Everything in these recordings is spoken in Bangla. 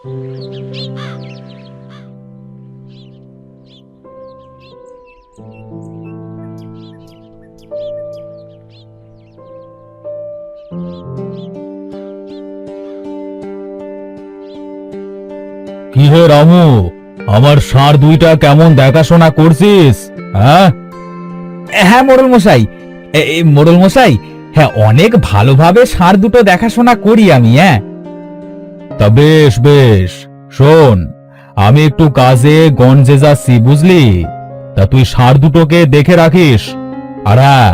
কি হে রামু, আমার ষাঁড় দুইটা কেমন দেখাশোনা করছিস? হ্যাঁ হ্যাঁ মোড়ল মশাই, মোড়ল মশাই, হ্যাঁ অনেক ভালোভাবে ষাঁড় দুটো দেখাশোনা করি আমি। হ্যাঁ তা বেশ বেশ, শোন, আমি একটু কাজে গঞ্জে যাচ্ছি, বুঝলি? তা তুই ষাঁড় দুটোকে দেখে রাখিস। আর হ্যাঁ,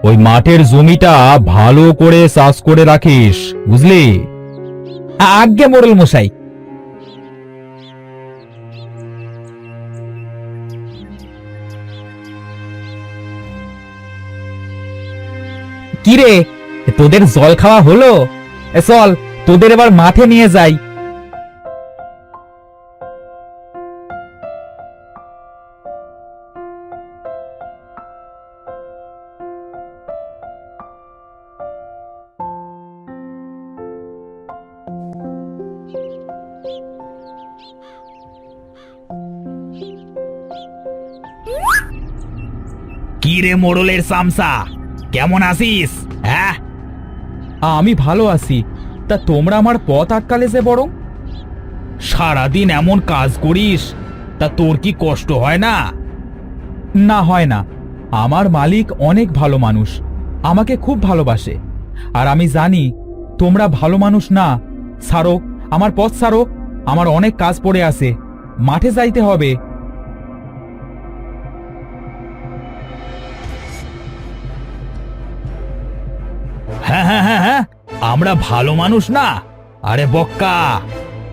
ওই মাঠের জমিটা ভালো করে চাষ করে রাখিস, বুঝলি? আজ্ঞে মোড়ল মশাই। কিরে, তোদের জল খাওয়া হলো? চল তোদের এবার মাঠে নিয়ে যাই। কি রে মোড়লের সামসা, কেমন আছিস? হ্যাঁ, আমি ভালো আছি, তা তোমরা আমার পথ আটকালে যে বরং। সারাদিন এমন কাজ করিস, তা তোর কি কষ্ট হয় না? না, হয় না। আমার মালিক অনেক ভালো মানুষ, আমাকে খুব ভালোবাসে। আর আমি জানি তোমরা ভালো মানুষ না। ছাড়ো, আমার পথ ছাড়ো, আমার অনেক কাজ পড়ে আছে, মাঠে যাইতে হবে। হ্যাঁ হ্যাঁ হ্যাঁ হ্যাঁ, আমরা ভালো মানুষ না? আরে বক্কা,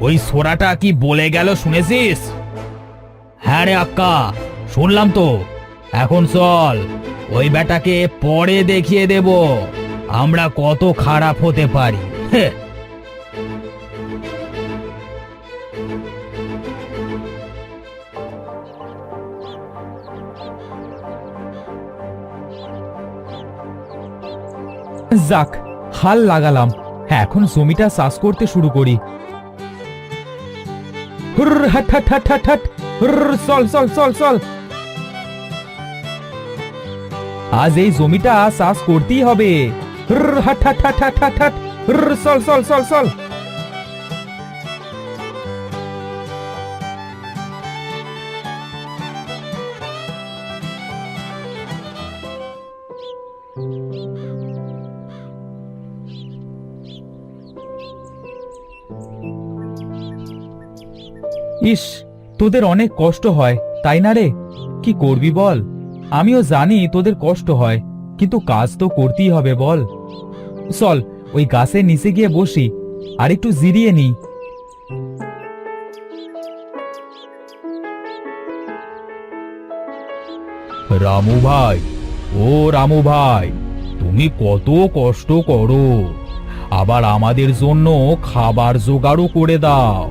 ওই সোরাটা কি বলে গেল শুনেছিস? হ্যাঁ রে আক্কা, শুনলাম তো। এখন চল, ওই বেটাকে পরে দেখিয়ে দেব আমরা কত খারাপ হতে পারি। হ্যাঁ, যাক, হাল লাগালাম। হ্যাঁ, এখন জমিটা চাষ করতে শুরু করি। হুর হাট হাট হাট হাট হাট, হুর চল চল চল চল। আজ এই জমিটা চাষ করতেই হবে। হুর হাট হাট হাট হাট হাট হাট, হুর চল চল চল চল। ইস, তোদের অনেক কষ্ট হয় তাই না রে? কি করবি বল? আমিও জানি তোদের কষ্ট হয়, কিন্তু কাজ তো করতেই হবে বল। চল ওই গাছের নিচে গিয়ে বসি আর একটু জিরিয়ে নি। রামু ভাই, ও রামু ভাই, তুমি কত কষ্ট করো, আবার আমাদের জন্য খাবার জোগাড়ও করে দাও।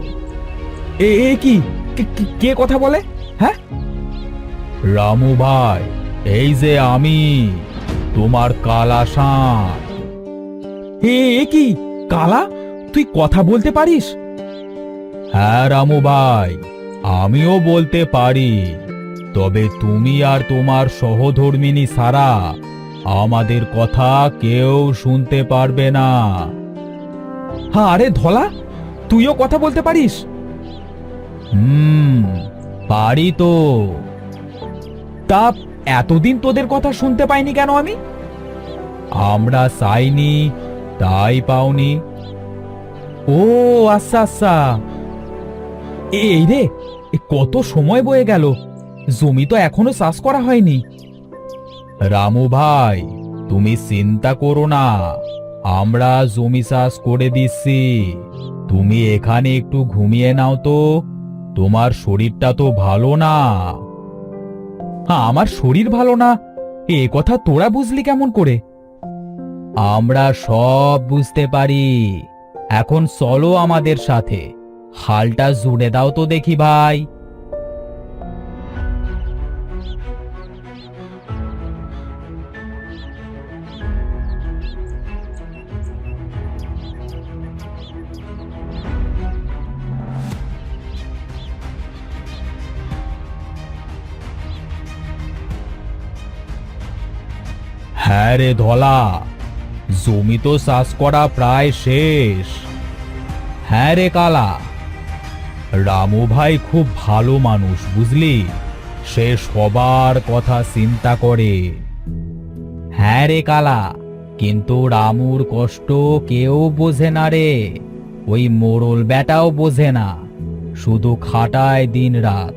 এ কি, কে কথা বলে? হ্যাঁ, রামু ভাই, এই যে আমি, তোমার কালা ষাঁড়। এ কি কালা, তুই কথা বলতে পারিস? হ্যাঁ রামু ভাই, আমিও বলতে পারি, তবে তুমি আর তোমার সহধর্মিনী ছাড়া আমাদের কথা কেউ শুনতে পারবে না। হ্যাঁ, আরে ধলা, তুইও কথা বলতে পারিস? পারি তো। তা এতদিন তোদের কথা শুনতে পাইনি কেন আমি? আমরা চাইনি তাই পাওনি। ও আচ্ছা আচ্ছা। এই রে, কত সময় বয়ে গেল, জমি তো এখনো চাষ করা হয়নি। রামু ভাই, তুমি চিন্তা করো না, আমরা জমি চাষ করে দিচ্ছি। তুমি এখানে একটু ঘুমিয়ে নাও তো, তোমার শরীরটা তো ভালো না। আমার শরীর ভালো না, এ কথা তোরা বুঝলি কেমন করে? আমরা সব বুঝতে পারি। এখন চলো আমাদের সাথে, হালটা জুড়ে দাও তো দেখি ভাই। হ্যাঁ রে ধলা, জমি তো চাষ করা প্রায় শেষ। হ্যাঁ রে কালা, রামু ভাই খুব ভালো মানুষ বুঝলি, সে সবার কথা চিন্তা করে। হ্যাঁ রে কালা, কিন্তু রামুর কষ্ট কেউ বোঝে না রে, ওই মোড়ল বেটাও বোঝে না, শুধু খাটায় দিন রাত।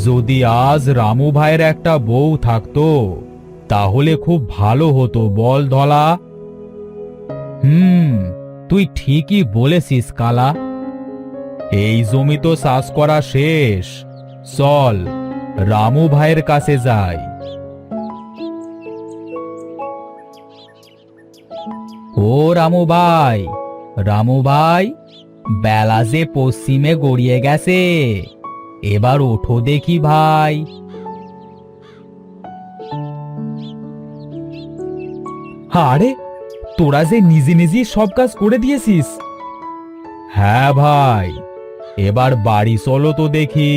যদি আজ রামু ভাইয়ের একটা বউ থাকতো তাহলে খুব ভালো হতো বল ধলা। তুই ঠিকই বলেছিস কালা, এই জমি তো চাষ করা শেষ, চল রামু ভাইয়ের কাছে যাই। ও রামু ভাই, রামু ভাই, বেলা যে পশ্চিমে গড়িয়ে গেছে, এবার ওঠো দেখি ভাই। আরে তোরা যে নিজে নিজেই সব কাজ করে দিয়েছিস। হ্যাঁ ভাই, এবার বাড়ি চলো তো দেখি।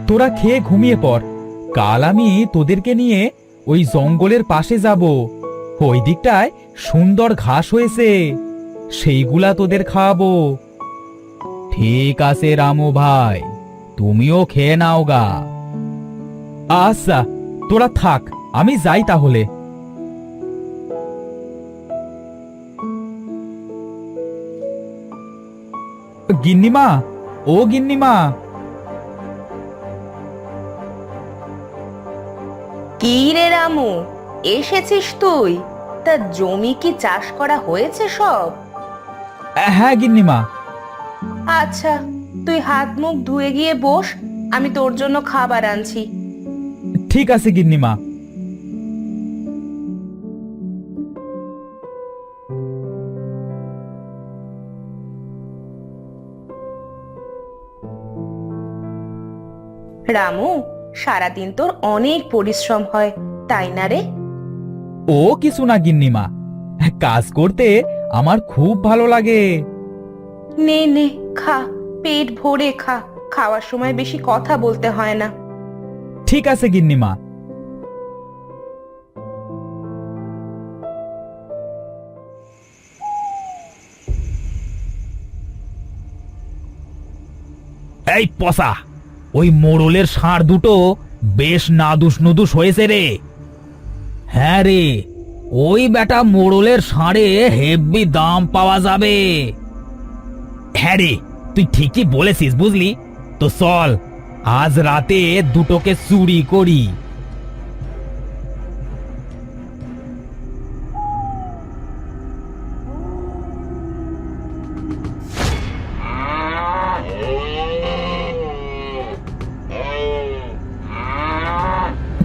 তোরা খেয়ে ঘুমিয়ে পড়, কাল আমি তোদেরকে নিয়ে ওই জঙ্গলের পাশে যাব। ওই দিকটায় সুন্দর ঘাস হয়েছে, সেইগুলা তোদের খাওয়াবো। ঠিক আছে রামু ভাই, তুমিও খেয়ে নাও গা। আচ্ছা তোরা থাক, আমি যাই তাহলে। গিন্নিমা, ও গিন্নিমা। কি রে রামু, এসেছিস তুই? তা জমি কি চাষ করা হয়েছে সব? হ্যাঁ গিন্নিমা। আচ্ছা, তুই হাত মুখ ধুয়ে গিয়ে বস, আমি তোর জন্য খাবার আনছি। ঠিক আছে গিন্নিমা। রামু, সারাদিন তোর অনেক পরিশ্রম হয়, তাই না রে? ও কিছু না গিন্নিমা, কাজ করতে আমার খুব ভালো লাগে। নে নে খা, পেট ভরে খা, খাওয়ার সময় বেশি কথা বলতে হয় না। ঠিক আছে গিন্নিমা। এই পসা, ওই মোড়লের ষাঁড় দুটো বেশ নাদুস নুদুস হয়েছে রে। হ্যাঁ রে, ওই বেটা মোড়লের ষাঁড়ে হেভি দাম পাওয়া যাবে। হ্যাঁ রে, তুই ঠিকই বলেছিস বুঝলি, তো চল আজ রাতে দুটোকে চুরি করি।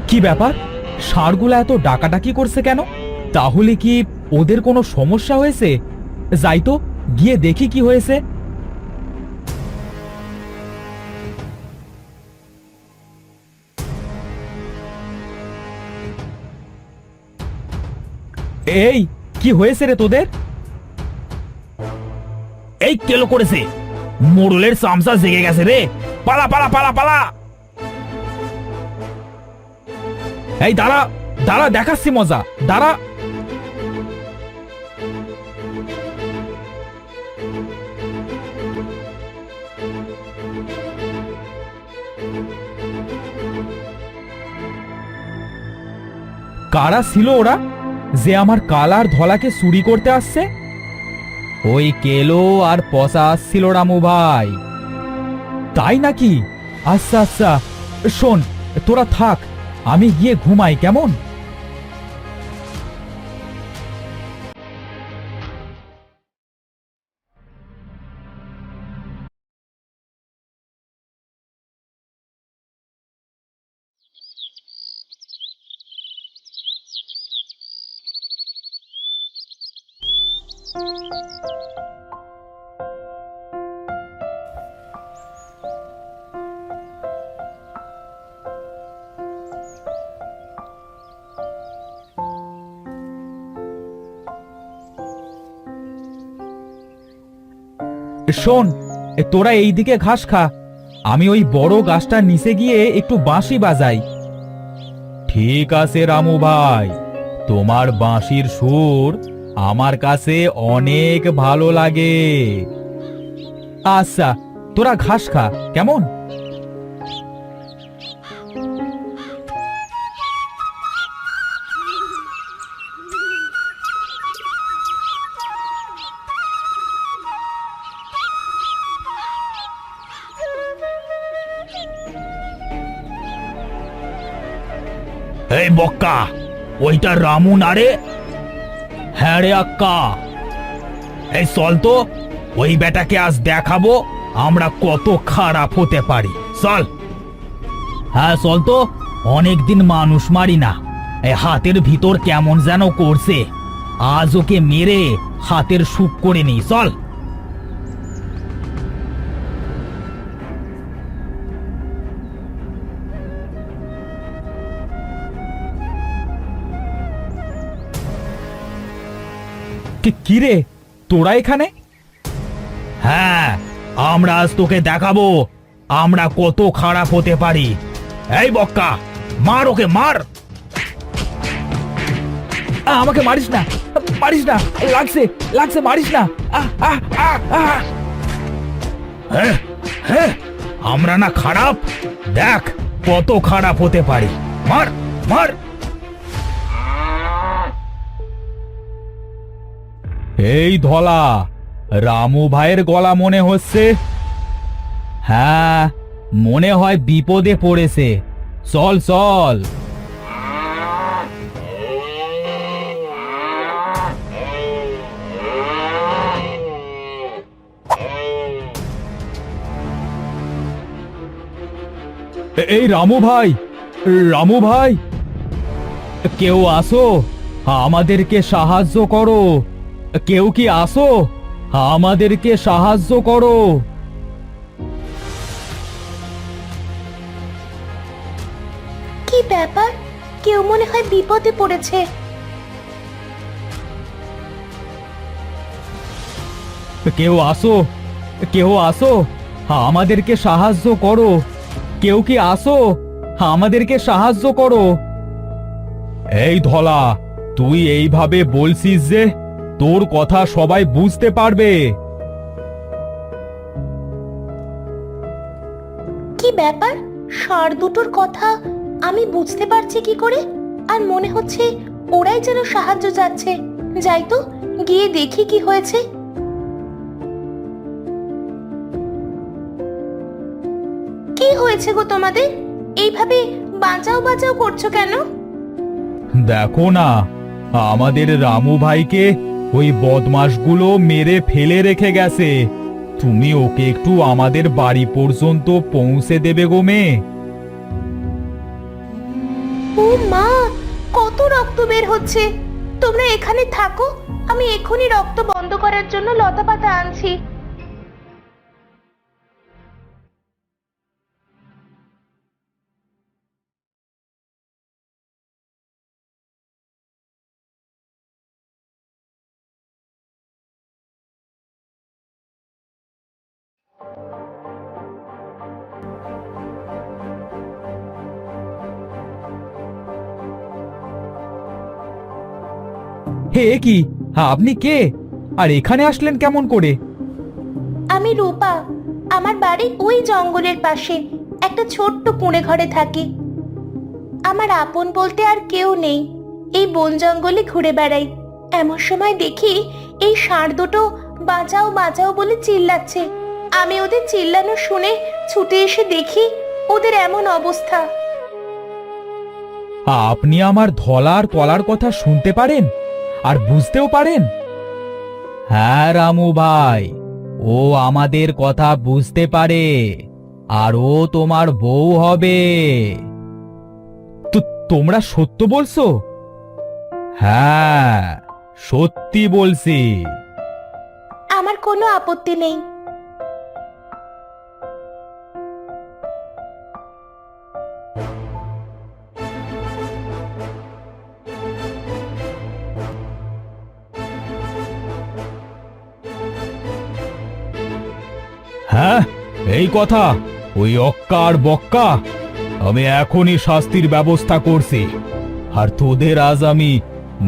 কি ব্যাপার, ষাঁড়গুলা এত ডাকাডাকি করছে কেন? তাহলে কি ওদের কোনো সমস্যা হয়েছে? যাই তো, গিয়ে দেখি কি হয়েছে। এই কি হয়েছে রে তোদের? এই কেলো করেছে, মোড়লের চামচা জেগে গেছে রে, পালা পালা পালা পালা। এই দাঁড়া দাঁড়া, দেখাচ্ছি মজা, দাঁড়া। কারা ছিল ওরা যে আমার কালার ধলাকে চুরি করতে আসছে? ওই কেলো আর পচা আসছিল রামু ভাই। তাই নাকি? আচ্ছা আচ্ছা, শোন, তোরা থাক, আমি গিয়ে ঘুমাই কেমন? শোন, তোরা এইদিকে ঘাস খা, আমি ওই বড় গাছটার নিচে গিয়ে একটু বাঁশি বাজাই। ঠিক আছে রামু ভাই, তোমার বাঁশির সুর আমার কাছে অনেক ভালো লাগে। আচ্ছা, তোরা ঘাস খা কেমন। এই বক্কা, ওইটা রামু না রে? হ্যাঁ রে আক্কা। এই চল তো, ওই বেটাকে আজ দেখাবো আমরা কত খারাপ হতে পারি। চল। হ্যাঁ চল তো, অনেকদিন মানুষ মারি না, এই হাতের ভিতর কেমন যেন করছে, আজ ওকে মেরে হাতের সুপ করে নি। চল। কি রে, তোরা এখানে? হ্যাঁ, আমরা আজ তোকে দেখাবো আমরা কত খারাপ হতে পারি। এই বক্কা, মার ওকে, মার। আমাকে মারিস না, মারিস না, লাগছে লাগছে, মারিস না। হ্যাঁ হ্যাঁ, আমরা না খারাপ? দেখ কত খারাপ হতে পারি। মার মার। এই ধলা, রামু ভাইয়ের গলা মনে হচ্ছে। হ্যাঁ, মনে হয় বিপদে পড়েছে। চল চল। এই রামু ভাই, রামু ভাই, কেউ আসো, আমাদেরকে সাহায্য করো। কেউ কি আসো, আমাদেরকে সাহায্য করো। কি ব্যাপার? কেউ মনে হয় বিপদে পড়েছে। কেউ আসো, কেউ আসো, আমাদেরকে সাহায্য করো। কেউ কি আসো, আমাদেরকে সাহায্য করো। এই ধলা, তুই এইভাবে বলছিস যে তোর কথা সবাই বুঝতে পারবে। কি ব্যাপার? ষাঁড় দুটোর কথা আমি বুঝতে পারছি কি করে? আর মনে হচ্ছে ওরাই যেন সাহায্য চাচ্ছে। যাই তো, গিয়ে দেখি কি হয়েছে। কি হয়েছে গো তোমাদের? এইভাবে বাঁচাও বাঁচাও করছো কেন? দেখো না, আমাদের রামু ভাইকে ওই বদমাশগুলো মেরে ফেলে রেখে গেছে। তুমি ওকে একটু আমাদের বাড়ি পর্যন্ত পৌঁছে দেবে গো মেয়ে। ও মা, কত রক্ত বের হচ্ছে! তোমরা এখানে থাকো, আমি এখনই রক্ত বন্ধ করার জন্য লতাপাতা আনছি। হে কি, আপনি কে? আর এখানে আসলেন কেমন করে? আমি রূপা, আমার বাড়ি ওই জঙ্গলের পাশে একটা ছোট্ট কুঁড়ে ঘরে থাকি। আমার আপন বলতে আর কেউ নেই, এই বন জঙ্গলে ঘুরে বেড়াই। এমন সময় দেখি এই ষাঁড় দুটো বাঁচাও বাঁচাও বলে চিল্লাচ্ছে। আমি ওদের চিল্লানো শুনে ছুটে এসে দেখি ওদের এমন অবস্থা। আপনি আমার ধলার কলার কথা শুনতে পারেন আর বুঝতেও পারেন? হ্যাঁ রামু ভাই, ও আমাদের কথা বুঝতে পারে, আর ও তোমার বউ হবে। তো তোমরা সত্য বলছো? হ্যাঁ, সত্যি বলছি। আমার কোনো আপত্তি নেই। হ্যাঁ, এই কথা। ওই অক্কা আর বক্কা, আমি এখনই শাস্তির ব্যবস্থা করছি। আর তোদের আজ আমি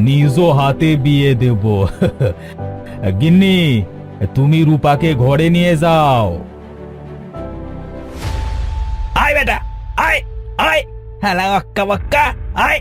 নিজ হাতে বিয়ে দেব। গিন্নি, তুমি রূপাকে ঘরে নিয়ে যাও। আয় বেটা, আয় আয়, হ্যাঁ অক্কা বক্কা, আয়।